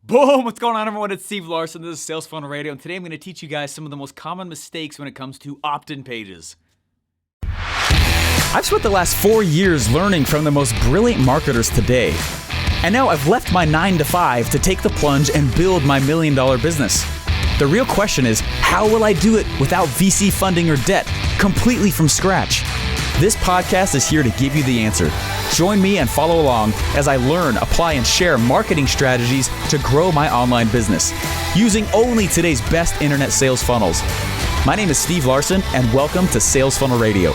Boom! What's going on, everyone? It's Steve Larsen. This is Sales Funnel Radio, and today I'm going to teach you guys some of the most common mistakes when it comes to opt-in pages. I've spent the last 4 years learning from the most brilliant marketers today, and now I've left my 9-to-5 to take the plunge and build my $1 million business. The real question is, how will I do it without VC funding or debt, completely from scratch? This podcast is here to give you the answer. Join me and follow along as I learn, apply, and share marketing strategies to grow my online business using only today's best internet sales funnels. My name is Steve Larsen, and welcome to Sales Funnel Radio.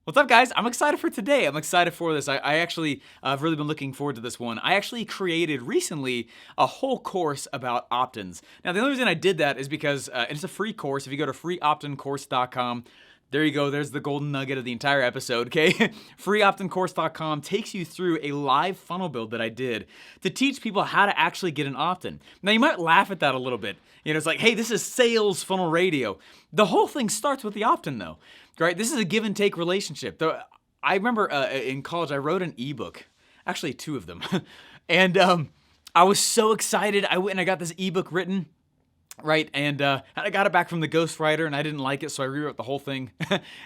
What's up, guys? I'm excited for today. I'm excited for this. I actually have really been looking forward to this one. I actually created recently a whole course about opt-ins. Now, the only reason I did that is because it's a free course. If you go to freeoptincourse.com, there you go. There's the golden nugget of the entire episode, okay? freeoptincourse.com takes you through a live funnel build that I did to teach people how to actually get an opt-in. Now, you might laugh at that a little bit. You know, it's like, hey, this is Sales Funnel Radio. The whole thing starts with the opt-in, though, right? This is a give and take relationship. I remember in college, I wrote an ebook, actually 2 of them. And I was so excited. I went and I got this ebook written. Right, and I got it back from the ghostwriter, and I didn't like it, so I rewrote the whole thing.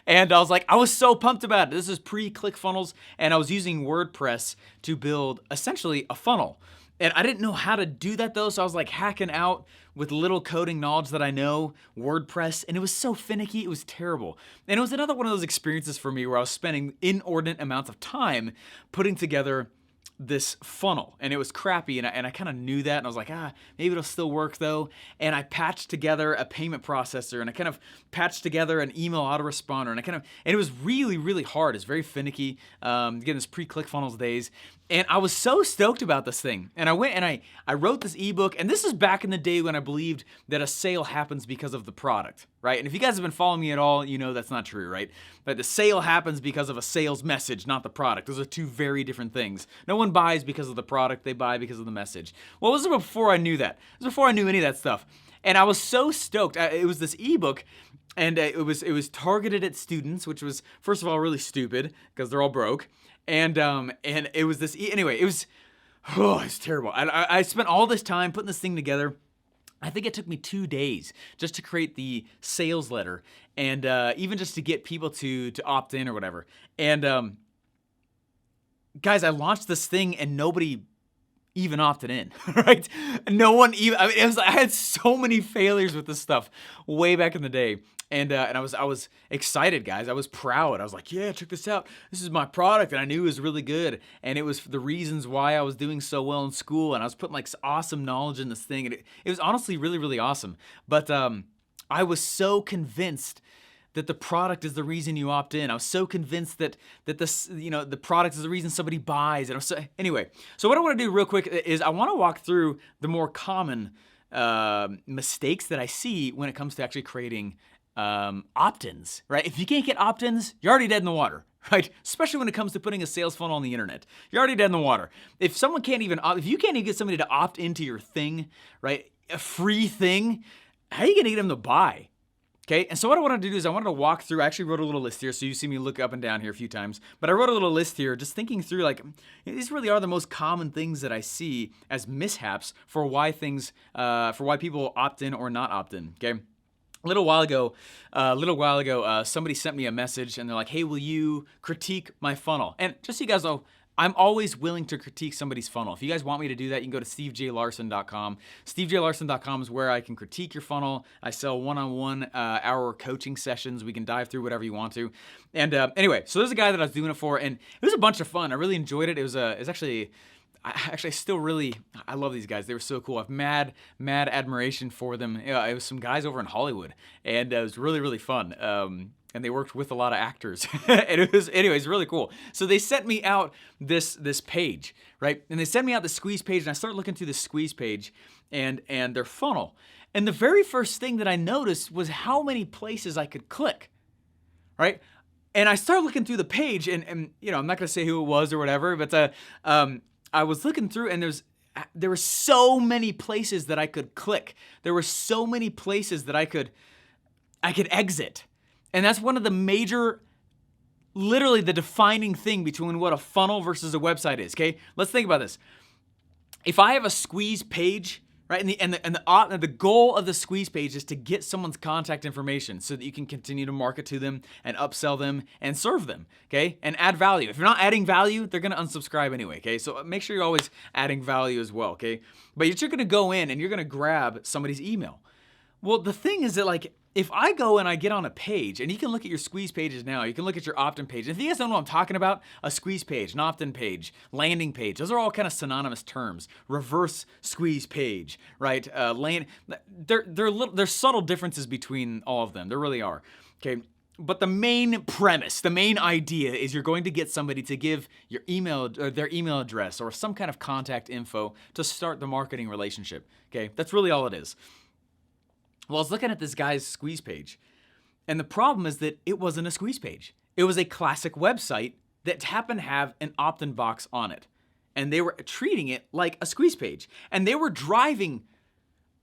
And I was so pumped about it. This is pre-ClickFunnels, and I was using WordPress to build essentially a funnel. And I didn't know how to do that, though, so I was like hacking out with little coding knowledge that I know, WordPress, and it was so finicky, it was terrible. And it was another one of those experiences for me where I was spending inordinate amounts of time putting together this funnel, and it was crappy, and I kind of knew that, and I was like, maybe it'll still work though. And I patched together a payment processor, and I kind of patched together an email autoresponder, and it was really, really hard. It's very finicky, again, this pre-ClickFunnels days, and I was so stoked about this thing. And I went and I wrote this ebook, and this is back in the day when I believed that a sale happens because of the product, right? And if you guys have been following me at all, you know that's not true, right? But the sale happens because of a sales message, not the product. Those are 2 very different things. No one buys because of the product, they buy because of the message. Well, it was before I knew that. It was before I knew any of that stuff. And I was so stoked. It was this ebook, and it was targeted at students, which was, first of all, really stupid because they're all broke. And it was this, anyway, it's terrible. I spent all this time putting this thing together. I think it took me 2 days just to create the sales letter, and even just to get people to opt in or whatever. And guys, I launched this thing and nobody even opted in, right? No one even. I mean, I had so many failures with this stuff way back in the day. And I was excited, guys. I was proud. I was like, yeah, check this out. This is my product, and I knew it was really good. And it was the reasons why I was doing so well in school, and I was putting like awesome knowledge in this thing, and it was honestly really, really awesome. But I was so convinced that the product is the reason you opt in. I was so convinced that this, the product is the reason somebody buys. And anyway, so what I want to do real quick is I want to walk through the more common mistakes that I see when it comes to actually creating opt-ins, right? If you can't get opt-ins, you're already dead in the water, right? Especially when it comes to putting a sales funnel on the internet. You're already dead in the water. If you can't even get somebody to opt into your thing, right? A free thing, how are you gonna get them to buy? Okay, and so what I wanted to do is I wanted to walk through, I actually wrote a little list here, so you see me look up and down here a few times, but I wrote a little list here just thinking through like, these really are the most common things that I see as mishaps for why people opt in or not opt in, okay? A little while ago, somebody sent me a message and they're like, hey, will you critique my funnel? And just so you guys know, I'm always willing to critique somebody's funnel. If you guys want me to do that, you can go to stevejlarsen.com. stevejlarsen.com is where I can critique your funnel. I sell one-on-one hour coaching sessions. We can dive through whatever you want to. And anyway, so there's a guy that I was doing it for, and it was a bunch of fun. I really enjoyed it. It was actually, I love these guys. They were so cool. I have mad admiration for them. It was some guys over in Hollywood, and it was really, really fun. And they worked with a lot of actors. And it was, anyways, really cool. So they sent me out this page, right? And they sent me out the squeeze page, and I started looking through the squeeze page and their funnel. And the very first thing that I noticed was how many places I could click, right? And I started looking through the page, and I'm not gonna say who it was or whatever, but I was looking through, and there were so many places that I could click. There were so many places that I could exit. And that's one of the major literally the defining thing between what a funnel versus a website is, okay? Let's think about this. If I have a squeeze page, right, and the goal of the squeeze page is to get someone's contact information so that you can continue to market to them and upsell them and serve them, okay, and add value. If you're not adding value, they're gonna unsubscribe anyway, okay? So make sure you're always adding value as well, okay? But you're gonna go in and you're gonna grab somebody's email. Well, the thing is that, like, if I go and I get on a page, and you can look at your squeeze pages now, you can look at your opt-in page. If you guys don't know what I'm talking about, a squeeze page, an opt-in page, landing page, those are all kind of synonymous terms. Reverse squeeze page, right? There's subtle differences between all of them. There really are, okay? But the main premise, the main idea is you're going to get somebody to give your email, or their email address, or some kind of contact info to start the marketing relationship, okay? That's really all it is. Well, I was looking at this guy's squeeze page, and the problem is that it wasn't a squeeze page. It was a classic website that happened to have an opt-in box on it, and they were treating it like a squeeze page, and they were driving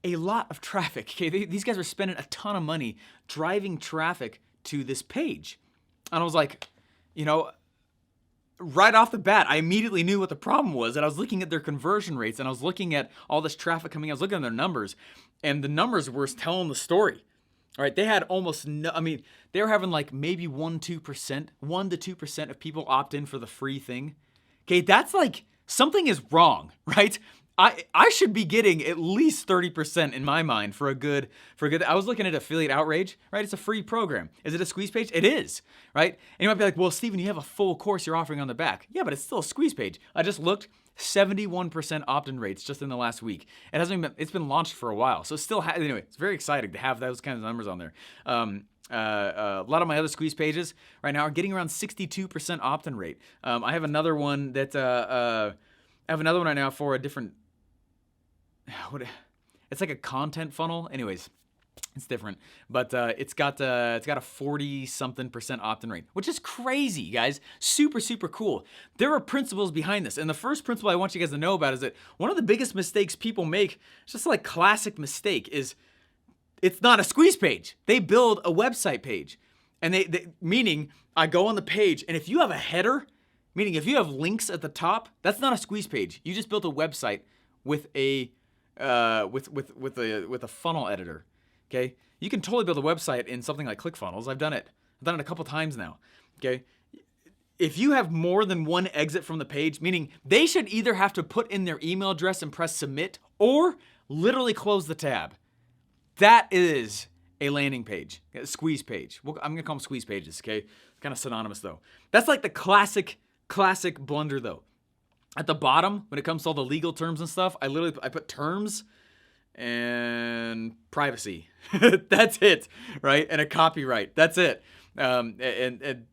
a lot of traffic. Okay, these guys were spending a ton of money driving traffic to this page, and I was like, you know, right off the bat, I immediately knew what the problem was, and I was looking at their conversion rates, and I was looking at all this traffic coming in. I was looking at their numbers, and the numbers were telling the story. All right, they had almost no, I mean, they were having like maybe 1 to 2% of people opt in for the free thing. Okay, that's like, something is wrong, right? I should be getting at least 30% in my mind for a good, I was looking at Affiliate Outrage, right? It's a free program. Is it a squeeze page? It is, right? And you might be like, well, Steven, you have a full course you're offering on the back. Yeah, but it's still a squeeze page. I just looked, 71% opt-in rates just in the last week. It hasn't even, it's been launched for a while. So still, anyway, it's very exciting to have those kinds of numbers on there. A lot of my other squeeze pages right now are getting around 62% opt-in rate. I have another one that, right now for a different, it's like a content funnel. Anyways, it's different, but it's got a 40-something% opt-in rate, which is crazy, guys. Super, super cool. There are principles behind this, and the first principle I want you guys to know about is that one of the biggest mistakes people make, just like classic mistake, is it's not a squeeze page. They build a website page, and they meaning I go on the page, and if you have a header, meaning if you have links at the top, that's not a squeeze page. You just built a website with a with a funnel editor. Okay, you can totally build a website in something like ClickFunnels. I've done it a couple times now. Okay, if you have more than one exit from the page, meaning they should either have to put in their email address and press submit, or literally close the tab. That is a landing page, a squeeze page. I'm gonna call them squeeze pages. Okay, kind of synonymous though. That's like the classic blunder though. At the bottom, when it comes to all the legal terms and stuff, I put terms and privacy. That's it, right? And a copyright. That's it. And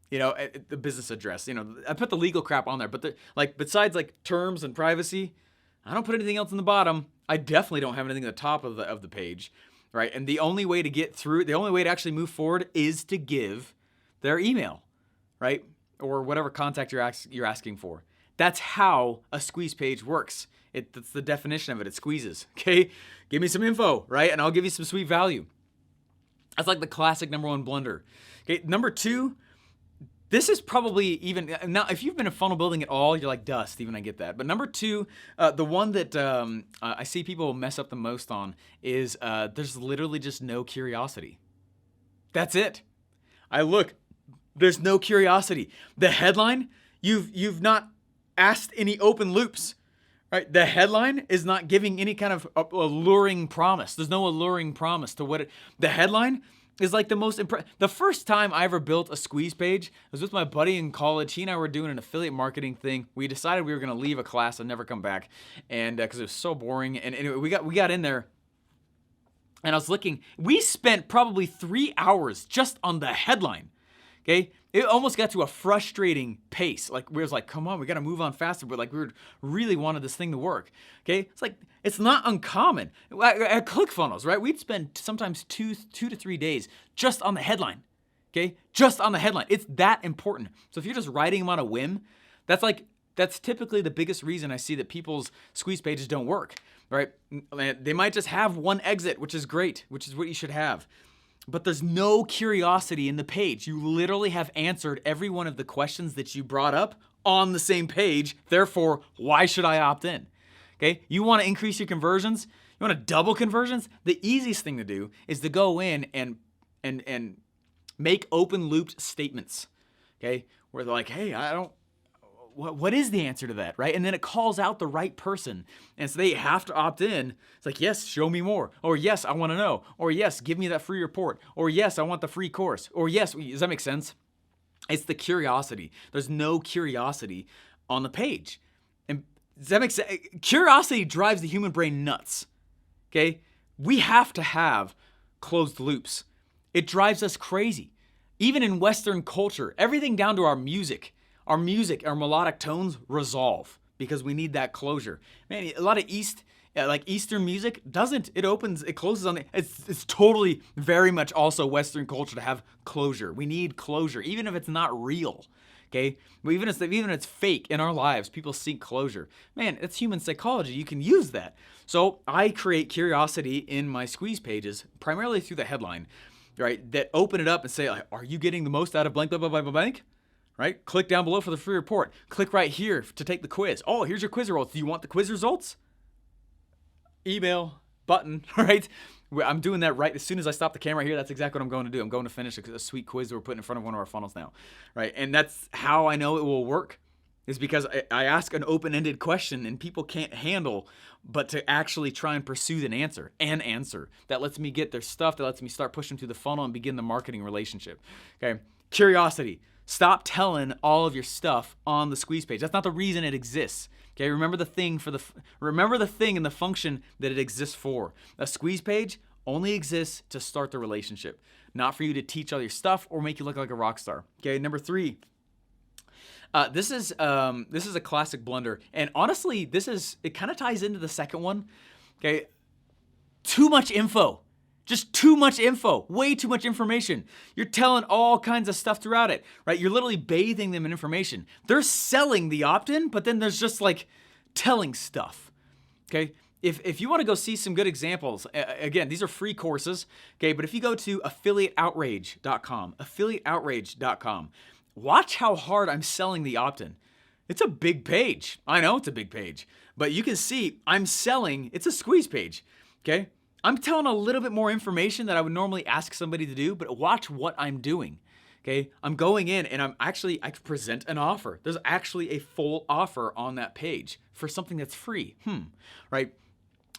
you know, the business address. You know, I put the legal crap on there, but besides like terms and privacy, I don't put anything else in the bottom. I definitely don't have anything at the top of the page, right? And the only way to get through, the only way to actually move forward is to give their email, right? Or whatever contact you're asking for. That's how a squeeze page works. That's the definition of it. It squeezes, okay? Give me some info, right? And I'll give you some sweet value. That's like the classic number one blunder. Okay, number two, this is probably even, now if you've been in funnel building at all, you're like, duh, Steven, I get that. But number two, the one that I see people mess up the most on is there's literally just no curiosity. That's it. There's no curiosity. The headline, you've not asked any open loops, right? The headline is not giving any kind of alluring promise. There's no alluring promise to what the headline is like the most the first time I ever built a squeeze page was with my buddy in college. He and I were doing an affiliate marketing thing. We decided we were going to leave a class and never come back, and because it was so boring. And anyway, we got in there, and I was looking. We spent probably 3 hours just on the headline. Okay, it almost got to a frustrating pace. Like we was like, come on, we got to move on faster. But like we really wanted this thing to work. Okay, it's like it's not uncommon at ClickFunnels, right? We'd spend sometimes two to 3 days just on the headline. Okay, just on the headline. It's that important. So if you're just writing them on a whim, that's typically the biggest reason I see that people's squeeze pages don't work. Right? They might just have one exit, which is great, which is what you should have. but there's no curiosity in the page. You literally have answered every one of the questions that you brought up on the same page. Therefore, why should I opt in? Okay, you want to increase your conversions? You want to double conversions? The easiest thing to do is to go in and make open looped statements. Okay, where they're like, hey, what is the answer to that, right? And then it calls out the right person. And so they have to opt in. It's like, yes, show me more. Or yes, I want to know. Or yes, give me that free report. Or yes, I want the free course. Or yes, does that make sense? It's the curiosity. There's no curiosity on the page. And does that make sense? Curiosity drives the human brain nuts. Okay? We have to have closed loops. It drives us crazy. Even in Western culture, everything down to our music, our melodic tones resolve because we need that closure. Man, a lot of Eastern music it closes on it's totally very much also Western culture to have closure. We need closure, even if it's not real. Okay, but even if it's fake in our lives, people seek closure. Man, it's human psychology. You can use that. So I create curiosity in my squeeze pages primarily through the headline, right? That open it up and say, like, are you getting the most out of blank, blah, blah, blah, blah, blank? Right? Click down below for the free report. Click right here to take the quiz. Oh, here's your quiz results. Do you want the quiz results? Email button, right? I'm doing that right as soon as I stop the camera here. That's exactly what I'm going to do. I'm going to finish a sweet quiz that we're putting in front of one of our funnels now, right? And that's how I know it will work, is because I ask an open-ended question and people can't handle but to actually try and pursue an answer that lets me get their stuff, that lets me start pushing through the funnel and begin the marketing relationship. Okay, curiosity. Stop telling all of your stuff on the squeeze page. That's not the reason it exists. Okay, remember the thing and the function that it exists for. A squeeze page only exists to start the relationship, not for you to teach all your stuff or make you look like a rock star. Okay, number 3. This is a classic blunder, and honestly, it kind of ties into the second one. Okay, too much info. Just too much info, way too much information. You're telling all kinds of stuff throughout it, right? You're literally bathing them in information. They're selling the opt-in, but then there's just like telling stuff, okay? If you want to go see some good examples, again, these are free courses, okay? But if you go to affiliateoutrage.com, watch how hard I'm selling the opt-in. It's a big page. I know it's a big page, but you can see it's a squeeze page, okay? I'm telling a little bit more information that I would normally ask somebody to do, but watch what I'm doing, okay? I'm going in and I present an offer. There's actually a full offer on that page for something that's free, right?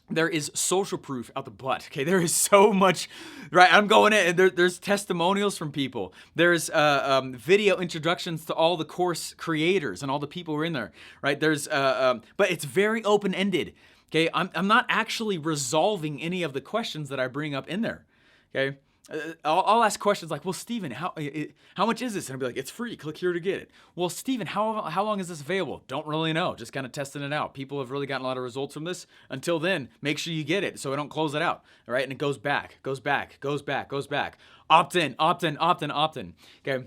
There is social proof out the butt, okay? There is so much, right? I'm going in and there's testimonials from people. There's video introductions to all the course creators and all the people who are in there, right? But it's very open-ended. Okay, I'm not actually resolving any of the questions that I bring up in there. Okay, I'll ask questions like, well, Steven, how much is this? And I'll be like, it's free. Click here to get it. Well, Steven, how long is this available? Don't really know. Just kind of testing it out. People have really gotten a lot of results from this. Until then, make sure you get it so I don't close it out. All right, and it goes back. Opt in. Okay,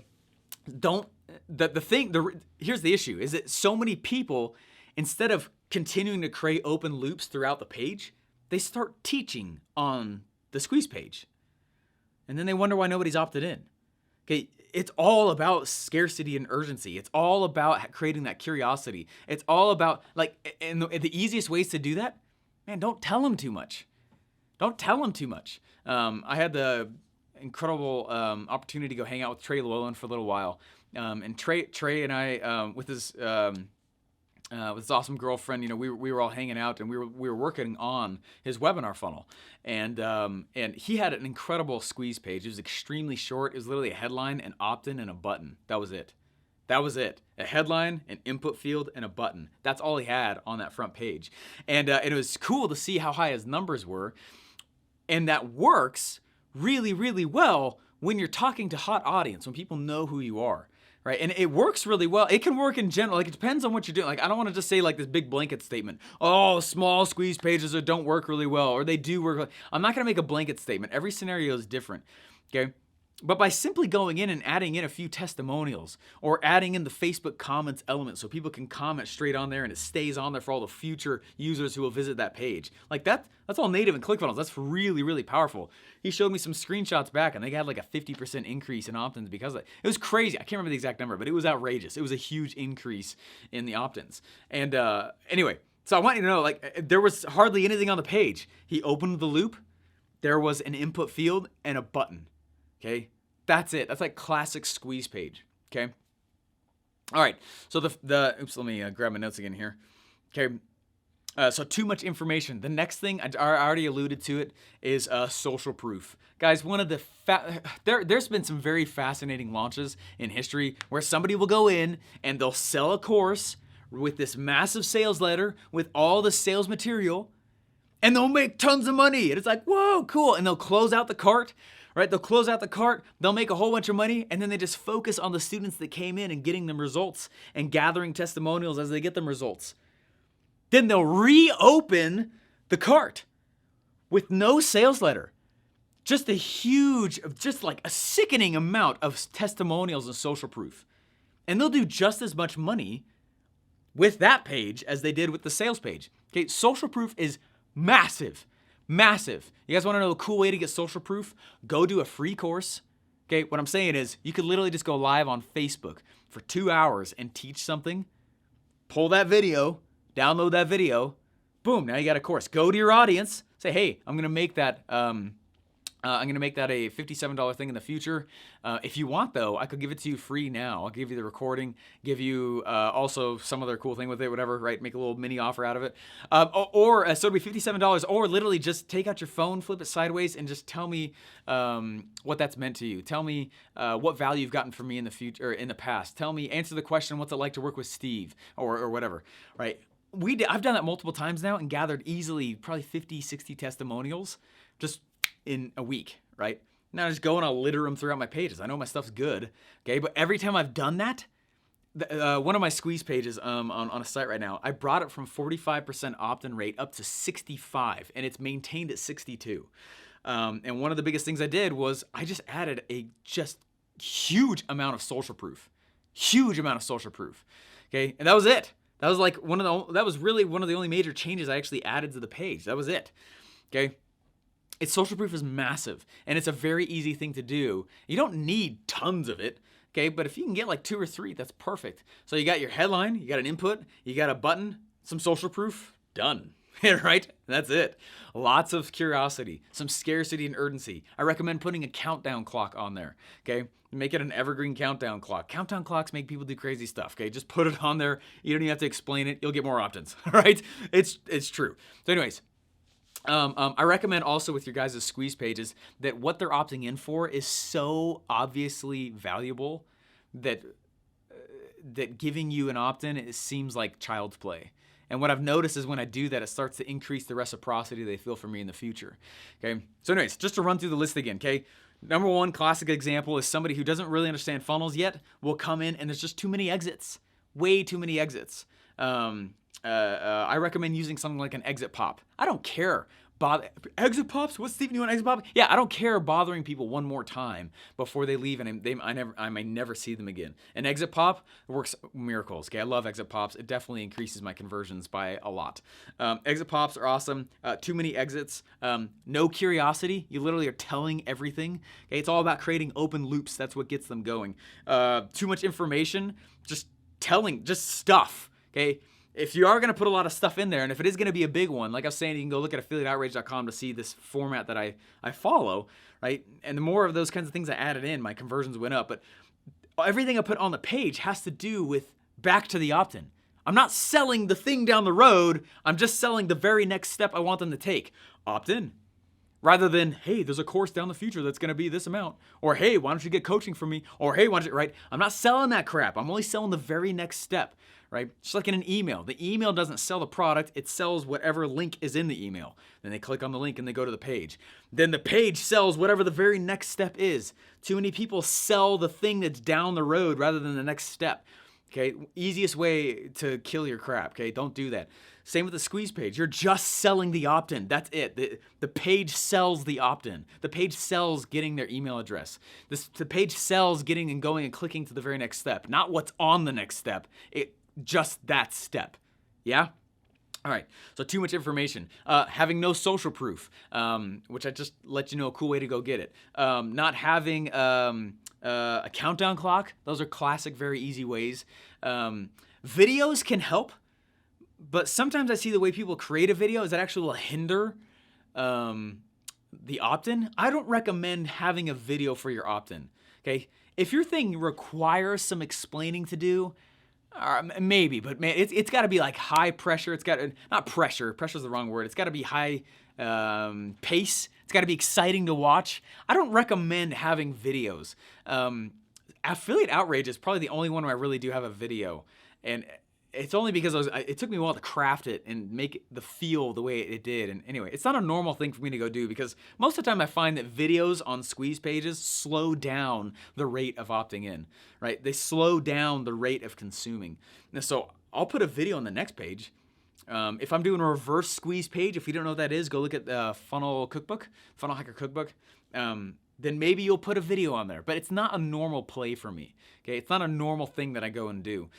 here's the issue: is that so many people, instead of continuing to create open loops throughout the page, they start teaching on the squeeze page. And then they wonder why nobody's opted in. Okay, it's all about scarcity and urgency. It's all about creating that curiosity. It's all about, and the easiest ways to do that, man, don't tell them too much. I had the incredible opportunity to go hang out with Trey Llewellyn for a little while. And Trey and I, with his awesome girlfriend, we were all hanging out and we were working on his webinar funnel, and he had an incredible squeeze page. It was extremely short. It was literally a headline, an opt-in, and a button. That was it. A headline, an input field, and a button. That's all he had on that front page, and it was cool to see how high his numbers were, and that works really, really well when you're talking to hot audience, when people know who you are. Right, and it works really well. It can work in general. It depends on what you're doing. I don't want to just say this big blanket statement. Oh, small squeeze pages that don't work really well, or they do work. I'm not going to make a blanket statement. Every scenario is different. Okay, But by simply going in and adding in a few testimonials or adding in the Facebook comments element so people can comment straight on there and it stays on there for all the future users who will visit that page. Like that's all native in ClickFunnels. That's really, really powerful. He showed me some screenshots back and they had like a 50% increase in opt-ins because of it. It was crazy. I can't remember the exact number, but it was outrageous. It was a huge increase in the opt-ins. And anyway, so I want you to know, like, there was hardly anything on the page. He opened the loop. There was an input field and a button. Okay, that's it. That's like classic squeeze page. Okay. All right. So oops, let me grab my notes again here. Okay. So too much information. The next thing, I already alluded to it, is social proof. Guys, one of the there's been some very fascinating launches in history where somebody will go in and they'll sell a course with this massive sales letter with all the sales material, and they'll make tons of money. And it's like, whoa, cool. And they'll close out the cart. Right? They'll close out the cart, they'll make a whole bunch of money, and then they just focus on the students that came in and getting them results and gathering testimonials as they get them results. Then they'll reopen the cart with no sales letter. Just like a sickening amount of testimonials and social proof. And they'll do just as much money with that page as they did with the sales page. Okay, social proof is massive. Massive. You guys want to know a cool way to get social proof? Go do a free course. Okay, what I'm saying is you could literally just go live on Facebook for 2 hours and teach something. Pull that video, download that video. Boom, now you got a course. Go to your audience. Say, hey, I'm going to make that a $57 thing in the future. If you want, though, I could give it to you free now. I'll give you the recording, give you also some other cool thing with it, whatever, right? Make a little mini offer out of it. So it'll be $57, or literally just take out your phone, flip it sideways, and just tell me what that's meant to you. Tell me what value you've gotten from me in the future, or in the past. Tell me, answer the question, what's it like to work with Steve, or whatever, right? I've done that multiple times now and gathered easily probably 50, 60 testimonials just in a week, right? Now I just go and I'll litter them throughout my pages. I know my stuff's good, okay? But every time I've done that, one of my squeeze pages on a site right now, I brought it from 45% opt-in rate up to 65, and it's maintained at 62. And one of the biggest things I did was I just added a just huge amount of social proof. Huge amount of social proof, okay? And that was it. That was really one of the only major changes I actually added to the page. That was it, okay? Its social proof is massive, and it's a very easy thing to do. You don't need tons of it, okay? But if you can get like 2 or 3, that's perfect. So you got your headline, you got an input, you got a button, some social proof, done, right? That's it. Lots of curiosity, some scarcity and urgency. I recommend putting a countdown clock on there, okay? Make it an evergreen countdown clock. Countdown clocks make people do crazy stuff, okay? Just put it on there. You don't even have to explain it. You'll get more opt-ins, right? It's true. So anyways, I recommend also with your guys' squeeze pages that what they're opting in for is so obviously valuable that giving you an opt-in, it seems like child's play. And what I've noticed is when I do that, it starts to increase the reciprocity they feel for me in the future. Okay. So anyways, just to run through the list again. Okay. Number one classic example is somebody who doesn't really understand funnels yet will come in and there's just too many exits, way too many exits. I recommend using something like an exit pop. I don't care. Exit pops? What's Stephen doing? Exit pop? Yeah, I don't care bothering people one more time before they leave and I may never see them again. An exit pop works miracles. Okay, I love exit pops. It definitely increases my conversions by a lot. Exit pops are awesome. Too many exits. No curiosity. You literally are telling everything. Okay, it's all about creating open loops. That's what gets them going. Too much information. Just stuff. Okay. If you are going to put a lot of stuff in there, and if it is going to be a big one, like I was saying, you can go look at affiliateoutrage.com to see this format that I follow, right? And the more of those kinds of things I added in, my conversions went up. But everything I put on the page has to do with back to the opt-in. I'm not selling the thing down the road. I'm just selling the very next step I want them to take. Opt-in. Rather than, hey, there's a course down the future that's going to be this amount. Or, hey, why don't you get coaching from me? Or, hey, why don't you, right? I'm not selling that crap. I'm only selling the very next step. Right? Just like in an email. The email doesn't sell the product, it sells whatever link is in the email. Then they click on the link and they go to the page. Then the page sells whatever the very next step is. Too many people sell the thing that's down the road rather than the next step. Okay, easiest way to kill your crap. Okay, don't do that. Same with the squeeze page. You're just selling the opt-in. That's it. The page sells the opt-in. The page sells getting their email address. The page sells getting and going and clicking to the very next step. Not what's on the next step. Just that step. Yeah? All right, so too much information. Having no social proof, which I just let you know a cool way to go get it. Not having a countdown clock. Those are classic, very easy ways. Videos can help, but sometimes I see the way people create a video is that actually will hinder the opt-in. I don't recommend having a video for your opt-in, okay? If your thing requires some explaining to do, maybe, but man, it's got to be like high pressure. It's got not pressure. Pressure's the wrong word. It's got to be high pace. It's got to be exciting to watch. I don't recommend having videos. Affiliate Outrage is probably the only one where I really do have a video, and it's only because it took me a while to craft it and make it the feel the way it did. And anyway, it's not a normal thing for me to go do because most of the time I find that videos on squeeze pages slow down the rate of opting in, right? They slow down the rate of consuming. And so I'll put a video on the next page. If I'm doing a reverse squeeze page, if you don't know what that is, go look at the Funnel Hacker Cookbook. Then maybe you'll put a video on there. But it's not a normal play for me. Okay, it's not a normal thing that I go and do.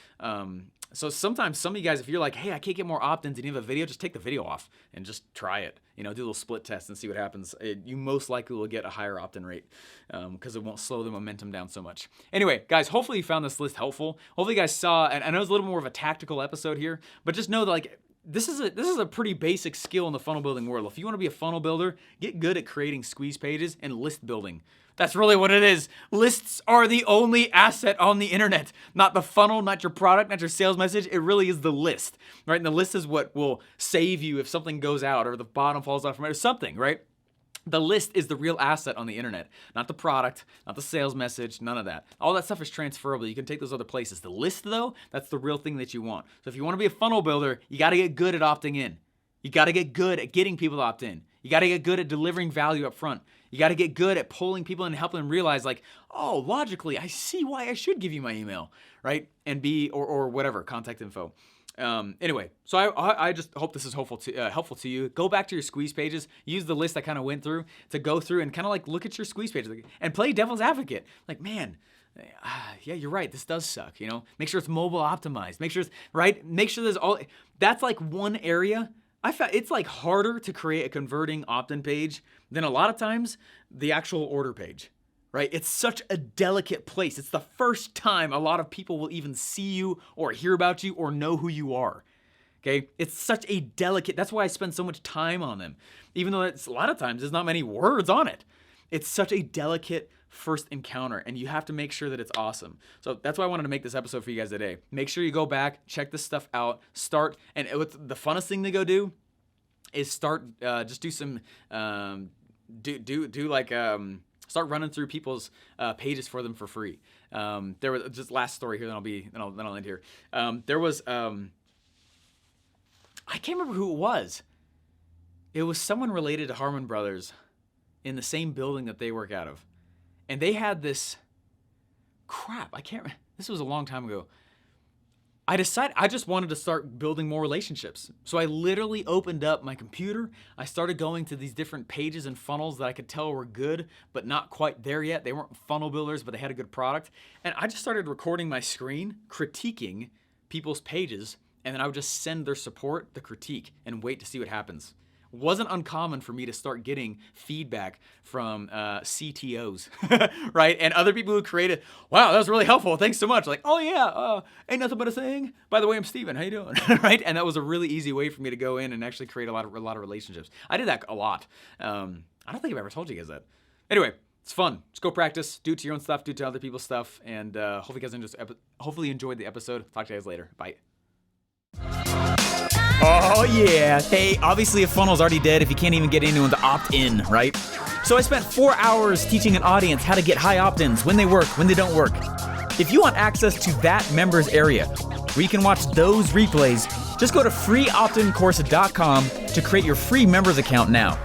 So sometimes some of you guys, if you're like, hey, I can't get more opt-ins and you have a video, just take the video off and just try it. You know, do a little split test and see what happens. You most likely will get a higher opt-in rate because it won't slow the momentum down so much. Anyway, guys, hopefully you found this list helpful. Hopefully you guys saw, and I know it's a little more of a tactical episode here, but just know that like, this is a pretty basic skill in the funnel building world. If you want to be a funnel builder, get good at creating squeeze pages and list building. That's really what it is. Lists are the only asset on the internet. Not the funnel, not your product, not your sales message. It really is the list, right? And the list is what will save you if something goes out or the bottom falls off from it or something, right? The list is the real asset on the internet, not the product, not the sales message, none of that. All that stuff is transferable. You can take those other places. The list, though, that's the real thing that you want. So if you want to be a funnel builder, you got to get good at opting in. You got to get good at getting people to opt in. You got to get good at delivering value up front. You got to get good at pulling people in and helping them realize like, oh, logically, I see why I should give you my email, right? And or whatever, contact info. Anyway, so I just hope this is helpful to you. Go back to your squeeze pages. Use the list I kind of went through to go through and kind of like look at your squeeze pages and play devil's advocate. Like, man, yeah, you're right. This does suck. You know, make sure it's mobile optimized. Make sure it's right. Make sure there's all. That's like one area. I found it's like harder to create a converting opt-in page than a lot of times the actual order page. Right? It's such a delicate place. It's the first time a lot of people will even see you or hear about you or know who you are. Okay? It's such a delicate, that's why I spend so much time on them. Even though it's a lot of times there's not many words on it. It's such a delicate first encounter and you have to make sure that it's awesome. So that's why I wanted to make this episode for you guys today. Make sure you go back, check this stuff out, start, and the funnest thing to go do is start, just do some, start running through people's pages for them for free. There was just last story here, then I'll end here. There was I can't remember who it was. It was someone related to Harmon Brothers in the same building that they work out of, and they had this crap. This was a long time ago. I decided I just wanted to start building more relationships. So I literally opened up my computer. I started going to these different pages and funnels that I could tell were good, but not quite there yet. They weren't funnel builders, but they had a good product. And I just started recording my screen, critiquing people's pages, and then I would just send their support the critique and wait to see what happens. It wasn't uncommon for me to start getting feedback from CTOs, right? And other people who created, wow, that was really helpful. Thanks so much. Like, oh yeah, ain't nothing but a thing. By the way, I'm Steven. How you doing? Right? And that was a really easy way for me to go in and actually create a lot of relationships. I did that a lot. I don't think I've ever told you guys that. Anyway, it's fun. Just go practice. Do it to your own stuff. Do it to other people's stuff. And hopefully you enjoyed the episode. Talk to you guys later. Bye. Oh yeah. Hey, obviously a funnel's already dead if you can't even get anyone to opt in, right? So I spent 4 hours teaching an audience how to get high opt-ins, when they work, when they don't work. If you want access to that members area, where you can watch those replays, just go to freeoptincourse.com to create your free members account now.